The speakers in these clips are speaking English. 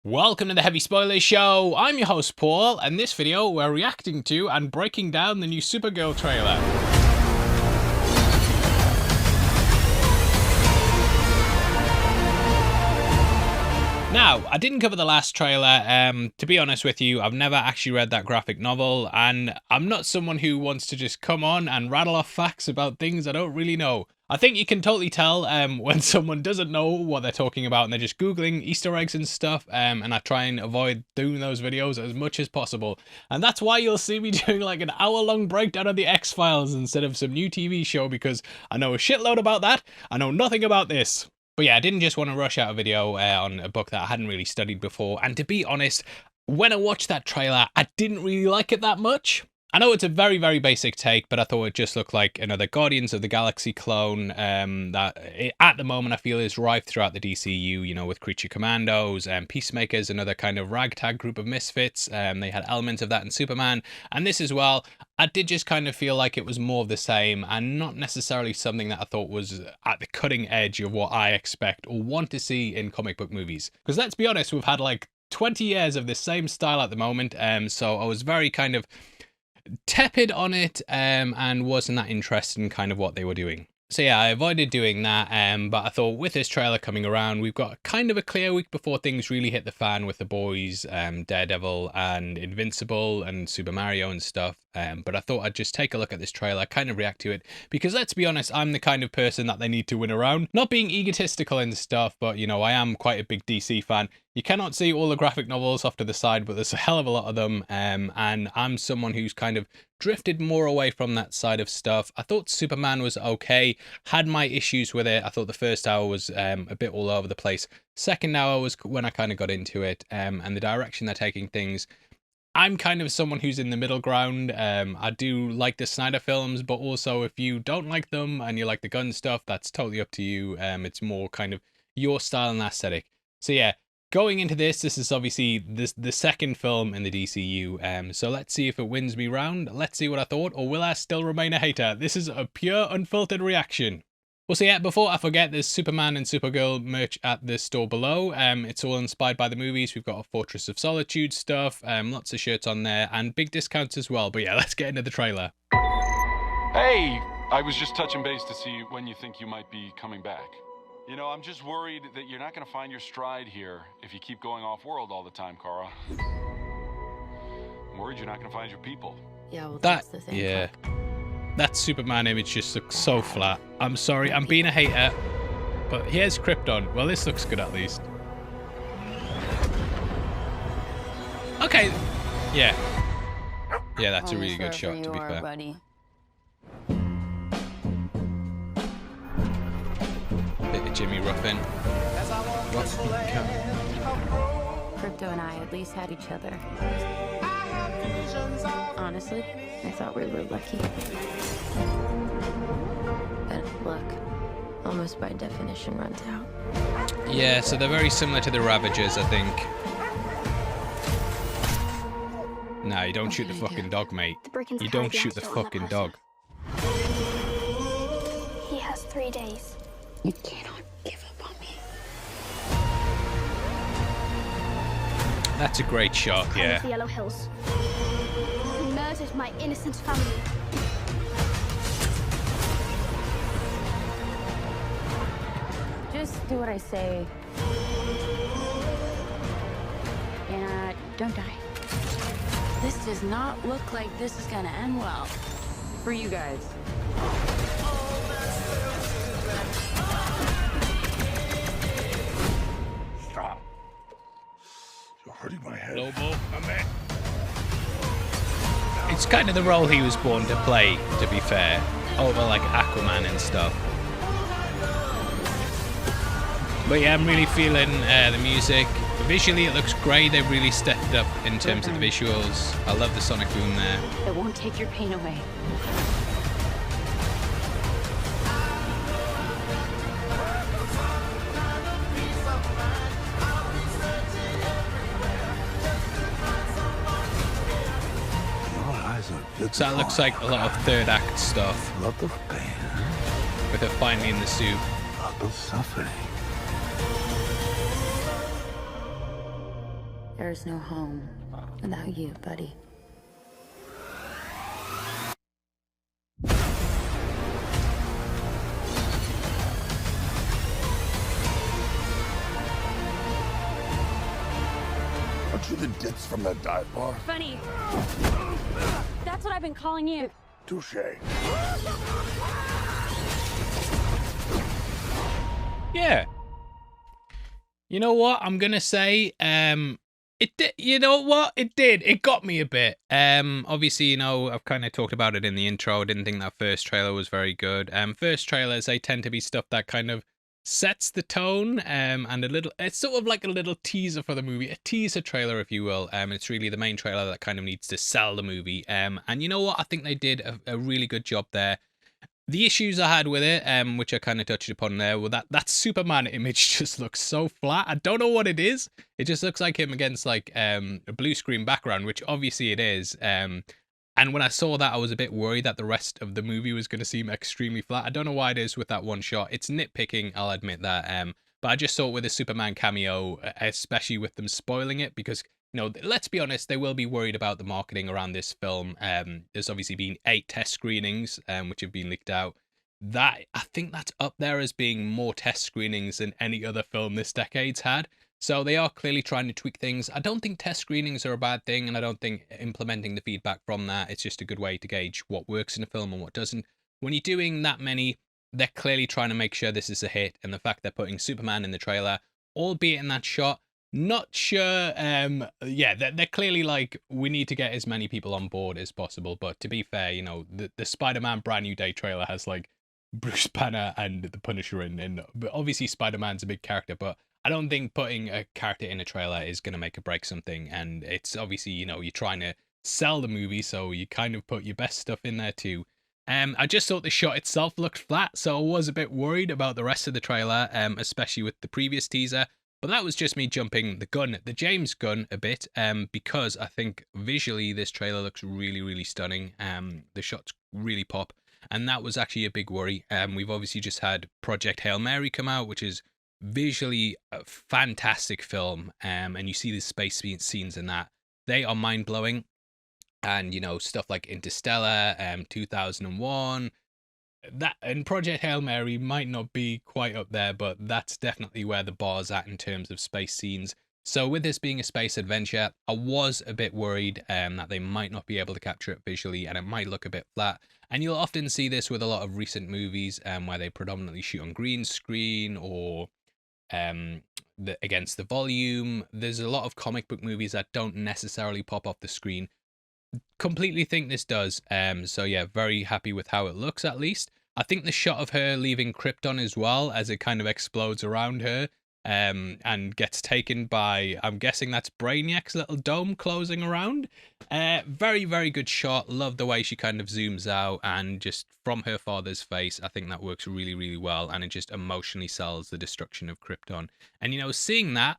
Welcome to the Heavy Spoilers Show. I'm your host Paul, and this video we're reacting to and breaking down the new Supergirl trailer. Now, I didn't cover the last trailer. To be honest with you, I've never actually read that graphic novel, and I'm not someone who wants to just come on and rattle off facts about things I don't really know. I think you can totally tell when someone doesn't know what they're talking about and they're just Googling Easter eggs and stuff, and I try and avoid doing those videos as much as possible. And that's why you'll see me doing like an hour-long breakdown of the X-Files instead of some new TV show, because I know a shitload about that, I know nothing about this. But yeah, I didn't just want to rush out a video on a book that I hadn't really studied before, and to be honest, when I watched that trailer, I didn't really like it that much. I know it's a very, very basic take, but I thought it just looked like another Guardians of the Galaxy clone that at the moment I feel is rife throughout the DCU, you know, with Creature Commandos and Peacemakers, another kind of ragtag group of misfits. They had elements of that in Superman, and this as well. I did just kind of feel like it was more of the same and not necessarily something that I thought was at the cutting edge of what I expect or want to see in comic book movies. Because let's be honest, we've had like 20 years of this same style at the moment, so I was very kind of tepid on it and wasn't that interested in kind of what they were doing. So yeah, I avoided doing that, but I thought with this trailer coming around, we've got kind of a clear week before things really hit the fan with The Boys, Daredevil and Invincible and Super Mario and stuff. But I thought I'd just take a look at this trailer, kind of react to it, because let's be honest, I'm the kind of person that they need to win around. Not being egotistical and stuff, but you know, I am quite a big DC fan. You cannot see all the graphic novels off to the side, but there's a hell of a lot of them, and I'm someone who's kind of drifted more away from that side of stuff. I thought Superman was okay, had my issues with it. I thought the first hour was a bit all over the place. Second hour was when I kind of got into it, and the direction they're taking things. I'm kind of someone who's in the middle ground. I do like the Snyder films, but also if you don't like them and you like the gun stuff, that's totally up to you. It's more kind of your style and aesthetic. So yeah, going into this is obviously the second film in the DCU. So let's see if it wins me round. Let's see what I thought, or will I still remain a hater? This is a pure, unfiltered reaction. Well, so yeah, before I forget, there's Superman and Supergirl merch at the store below. It's all inspired by the movies. We've got a Fortress of Solitude stuff, lots of shirts on there, and big discounts as well. But yeah, let's get into the trailer. Hey, I was just touching base to see when you think you might be coming back. You know, I'm just worried that you're not going to find your stride here if you keep going off-world all the time, Kara. I'm worried you're not going to find your people. Yeah, well, that's the thing. Yeah. That Superman image just looks so flat. I'm sorry, I'm being a hater, but here's Krypton. Well, this looks good at least. Okay, yeah. Yeah, that's a really good shot, to be fair. Buddy. Bit of Jimmy Ruffin. Crypto and I at least had each other. Honestly, I thought we were lucky. But look, almost by definition runs out. Yeah, so they're very similar to the Ravagers, I think. No, you don't shoot the fucking dog, mate. You don't shoot the fucking dog. He has 3 days. You cannot give up on me. That's a great shot, yeah. The Yellow Hills. He murdered my innocent family. Just do what I say. And don't die. This does not look like this is gonna end well. For you guys. Stop. You're hurting my head. Lobo, it's kind of the role he was born to play, to be fair, over like Aquaman and stuff. But yeah, I'm really feeling the music. Visually, it looks great. They've really stepped up in terms of the visuals. I love the sonic boom there. It won't take your pain away. So that looks like a lot of third act stuff. Lot of pain. With her finally in the suit. Lot of suffering. There's no home without you, buddy. Aren't you the ditz from that dive bar? Funny. That's what I've been calling you. Touche. Yeah. You know what? I'm gonna say, it did. You know what? It did. It got me a bit. Obviously, you know, I've kind of talked about it in the intro. I didn't think that first trailer was very good. First trailers, they tend to be stuff that kind of sets the tone, and a little. It's sort of like a little teaser for the movie, a teaser trailer, if you will. It's really the main trailer that kind of needs to sell the movie. And you know what? I think they did a really good job there. The issues I had with it, which I kind of touched upon there, well, that Superman image just looks so flat. I don't know what it is. It just looks like him against like a blue screen background, which obviously it is. And when I saw that, I was a bit worried that the rest of the movie was going to seem extremely flat. I don't know why it is with that one shot. It's nitpicking, I'll admit that. But I just saw it with a Superman cameo, especially with them spoiling it, because, you know, let's be honest, they will be worried about the marketing around this film. There's obviously been 8 test screenings, which have been leaked out. That, I think that's up there as being more test screenings than any other film this decade's had. So they are clearly trying to tweak things. I don't think test screenings are a bad thing, and I don't think implementing the feedback from that, it's just a good way to gauge what works in a film and what doesn't. When you're doing that many, they're clearly trying to make sure this is a hit, and the fact they're putting Superman in the trailer, albeit in that shot, not sure. Yeah, they're clearly like, we need to get as many people on board as possible. But to be fair, you know, the Spider-Man Brand New Day trailer has like Bruce Banner and the Punisher in, and but obviously Spider-Man's a big character, but I don't think putting a character in a trailer is going to make or break something. And it's obviously, you know, you're trying to sell the movie, so you kind of put your best stuff in there too. I just thought the shot itself looked flat, so I was a bit worried about the rest of the trailer, especially with the previous teaser. But that was just me jumping the James gun a bit, because I think visually this trailer looks really, really stunning. The shots really pop, and that was actually a big worry. We've obviously just had Project Hail Mary come out, which is visually a fantastic film, and you see the space scenes in that. They are mind-blowing. And, you know, stuff like Interstellar, 2001, that and Project Hail Mary might not be quite up there, but that's definitely where the bar's at in terms of space scenes. So with this being a space adventure, I was a bit worried that they might not be able to capture it visually, and it might look a bit flat. And you'll often see this with a lot of recent movies where they predominantly shoot on green screen or against the volume. There's a lot of comic book movies that don't necessarily pop off the screen. Completely think this does. So yeah, very happy with how it looks, at least. I think the shot of her leaving Krypton as well, as it kind of explodes around her, and gets taken by, I'm guessing that's Brainiac's little dome closing around. Very, very good shot. Love the way she kind of zooms out, and just from her father's face, I think that works really, really well, and it just emotionally sells the destruction of Krypton. And, you know, seeing that,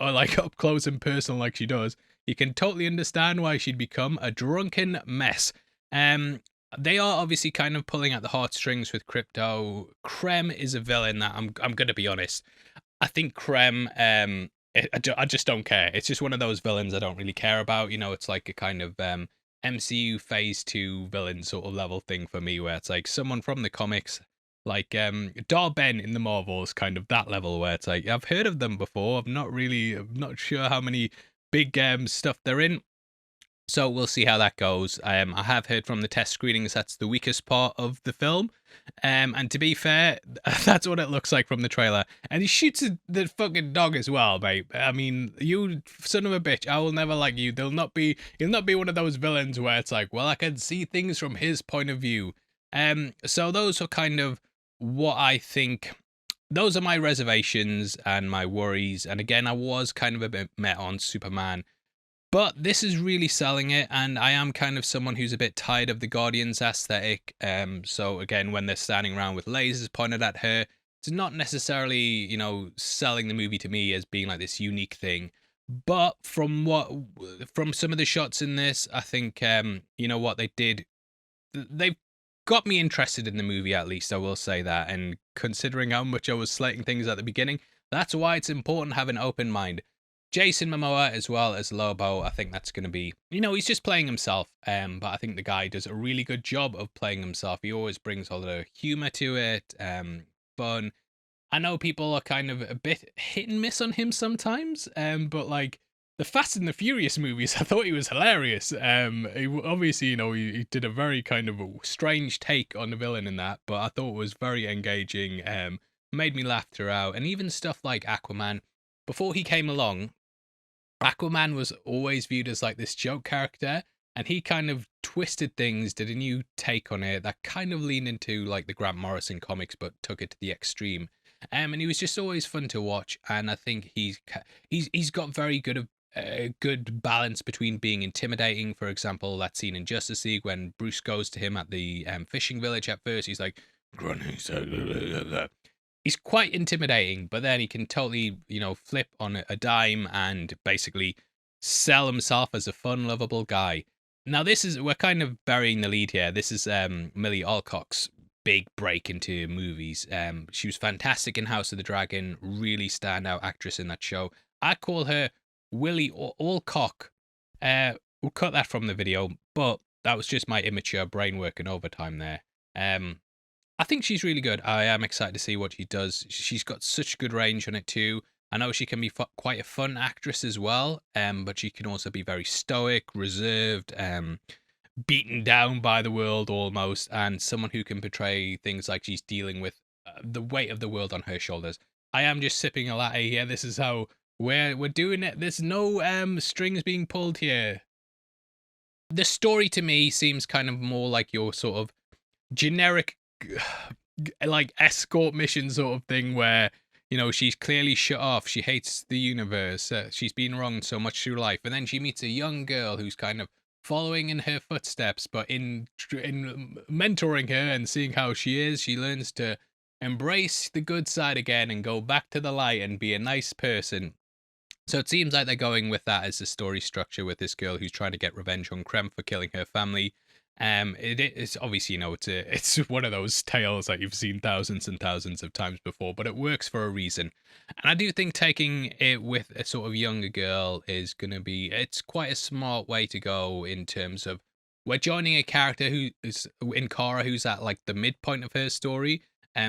like up close and personal like she does, you can totally understand why she'd become a drunken mess. They are obviously kind of pulling at the heartstrings with Crypto. Krem is a villain that I'm going to be honest. I think Krem, I just don't care. It's just one of those villains I don't really care about. You know, it's like a kind of MCU Phase 2 villain sort of level thing for me, where it's like someone from the comics, like Dar-Ben in the Marvels, kind of that level, where it's like, I've heard of them before. I'm not sure how many big stuff they're in. So we'll see how that goes. I have heard from the test screenings that's the weakest part of the film. And to be fair, that's what it looks like from the trailer. And he shoots the fucking dog as well, mate. I mean, you son of a bitch, I will never like you. You'll not be one of those villains where it's like, well, I can see things from his point of view. So those are kind of what I think. Those are my reservations and my worries. And again, I was kind of a bit met on Superman. But this is really selling it, and I am kind of someone who's a bit tired of the Guardians aesthetic. So again, when they're standing around with lasers pointed at her, it's not necessarily, you know, selling the movie to me as being like this unique thing. But from some of the shots in this, I think, you know what, they've got me interested in the movie, at least, I will say that. And considering how much I was slating things at the beginning, that's why it's important to have an open mind. Jason Momoa as well as Lobo. I think that's going to be, he's just playing himself. But I think the guy does a really good job of playing himself. He always brings a lot of humor to it, fun. I know people are kind of a bit hit and miss on him sometimes, but like the Fast and the Furious movies, I thought he was hilarious. Obviously, he did a very kind of a strange take on the villain in that, but I thought it was very engaging. Made me laugh throughout, and even stuff like Aquaman. Before he came along, Aquaman was always viewed as like this joke character, and he kind of twisted things, did a new take on it that kind of leaned into like the Grant Morrison comics, but took it to the extreme. And he was just always fun to watch, and I think he's got very good balance between being intimidating. For example, that scene in Justice League when Bruce goes to him at the fishing village at first, he's like, he's quite intimidating, but then he can totally, flip on a dime and basically sell himself as a fun, lovable guy. Now, we're kind of burying the lead here. This is Millie Alcock's big break into movies. She was fantastic in House of the Dragon, really standout actress in that show. I call her Willie Alcock. We'll cut that from the video, but that was just my immature brain working overtime there. I think she's really good. I am excited to see what she does. She's got such good range on it too. I know she can be quite a fun actress as well, but she can also be very stoic, reserved, beaten down by the world almost, and someone who can portray things like she's dealing with the weight of the world on her shoulders. I am just sipping a latte here. This is how we're doing it. There's no strings being pulled here. The story to me seems kind of more like your sort of generic like escort mission sort of thing where she's clearly shut off, she hates the universe, she's been wronged so much through life, and then she meets a young girl who's kind of following in her footsteps, but in mentoring her and seeing how she is, she learns to embrace the good side again and go back to the light and be a nice person. So it seems like they're going with that as the story structure, with this girl who's trying to get revenge on Krem for killing her family. It's obviously, it's one of those tales that you've seen thousands and thousands of times before, but it works for a reason. And I do think taking it with a sort of younger girl is going to be, it's quite a smart way to go in terms of we're joining a character who is in Kara, who's at like the midpoint of her story.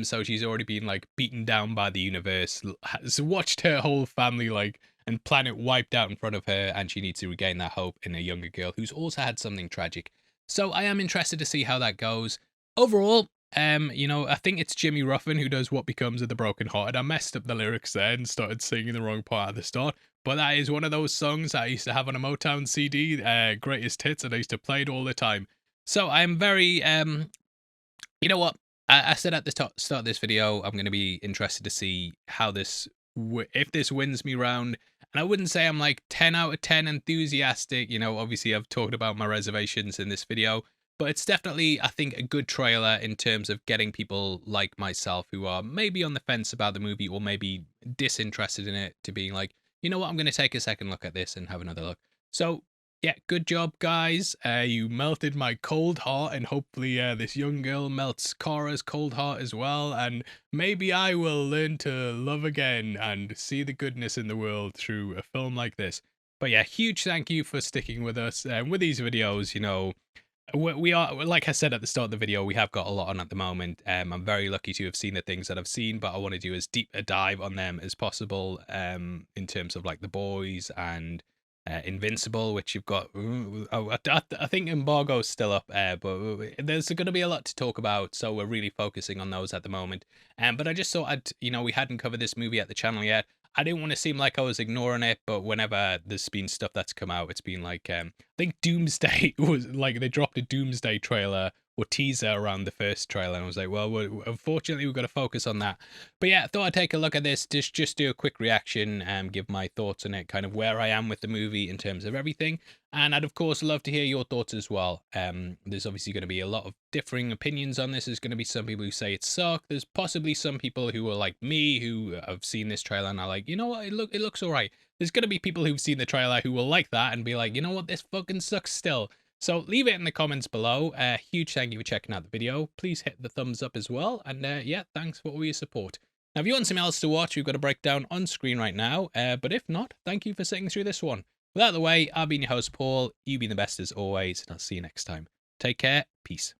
So she's already been like beaten down by the universe, has watched her whole family like and planet wiped out in front of her, and she needs to regain that hope in a younger girl who's also had something tragic. So I am interested to see how that goes. Overall, I think it's Jimmy Ruffin who does What Becomes of the Broken Hearted. I messed up the lyrics there and started singing the wrong part at the start. But that is one of those songs that I used to have on a Motown CD, Greatest Hits, and I used to play it all the time. So I am very, you know what? I said at the start of this video, I'm going to be interested to see how if this wins me round. And I wouldn't say I'm like 10 out of 10 enthusiastic. Obviously I've talked about my reservations in this video, but it's definitely, I think, a good trailer in terms of getting people like myself who are maybe on the fence about the movie or maybe disinterested in it to being like, you know what, I'm going to take a second look at this and have another look. So yeah, good job, guys. You melted my cold heart, and hopefully this young girl melts Kara's cold heart as well, and maybe I will learn to love again and see the goodness in the world through a film like this. But yeah, huge thank you for sticking with us. With these videos, we are, like I said at the start of the video, we have got a lot on at the moment. I'm very lucky to have seen the things that I've seen, but I want to do as deep a dive on them as possible in terms of like The Boys and Invincible, which you've got. I think Embargo's still up, but there's going to be a lot to talk about, so we're really focusing on those at the moment. But I just thought we hadn't covered this movie at the channel yet. I didn't want to seem like I was ignoring it, but whenever there's been stuff that's come out, it's been like, I think Doomsday was like, they dropped a Doomsday trailer or teaser around the first trailer, and I was like, well, unfortunately we've got to focus on that. But yeah, I thought I'd take a look at this, just do a quick reaction and give my thoughts on it, kind of where I am with the movie in terms of everything. And I'd of course love to hear your thoughts as well. There's obviously going to be a lot of differing opinions on this. There's going to be some people who say it sucked. There's possibly some people who are like me, who have seen this trailer and are like, you know what, it looks all right. There's going to be people who've seen the trailer who will like that and be like, you know what, this fucking sucks still. So leave it in the comments below. Huge thank you for checking out the video. Please hit the thumbs up as well. And yeah, thanks for all your support. Now, if you want something else to watch, we've got a breakdown on screen right now. But if not, thank you for sitting through this one. With that out of the way, I've been your host, Paul. You've been the best as always, and I'll see you next time. Take care. Peace.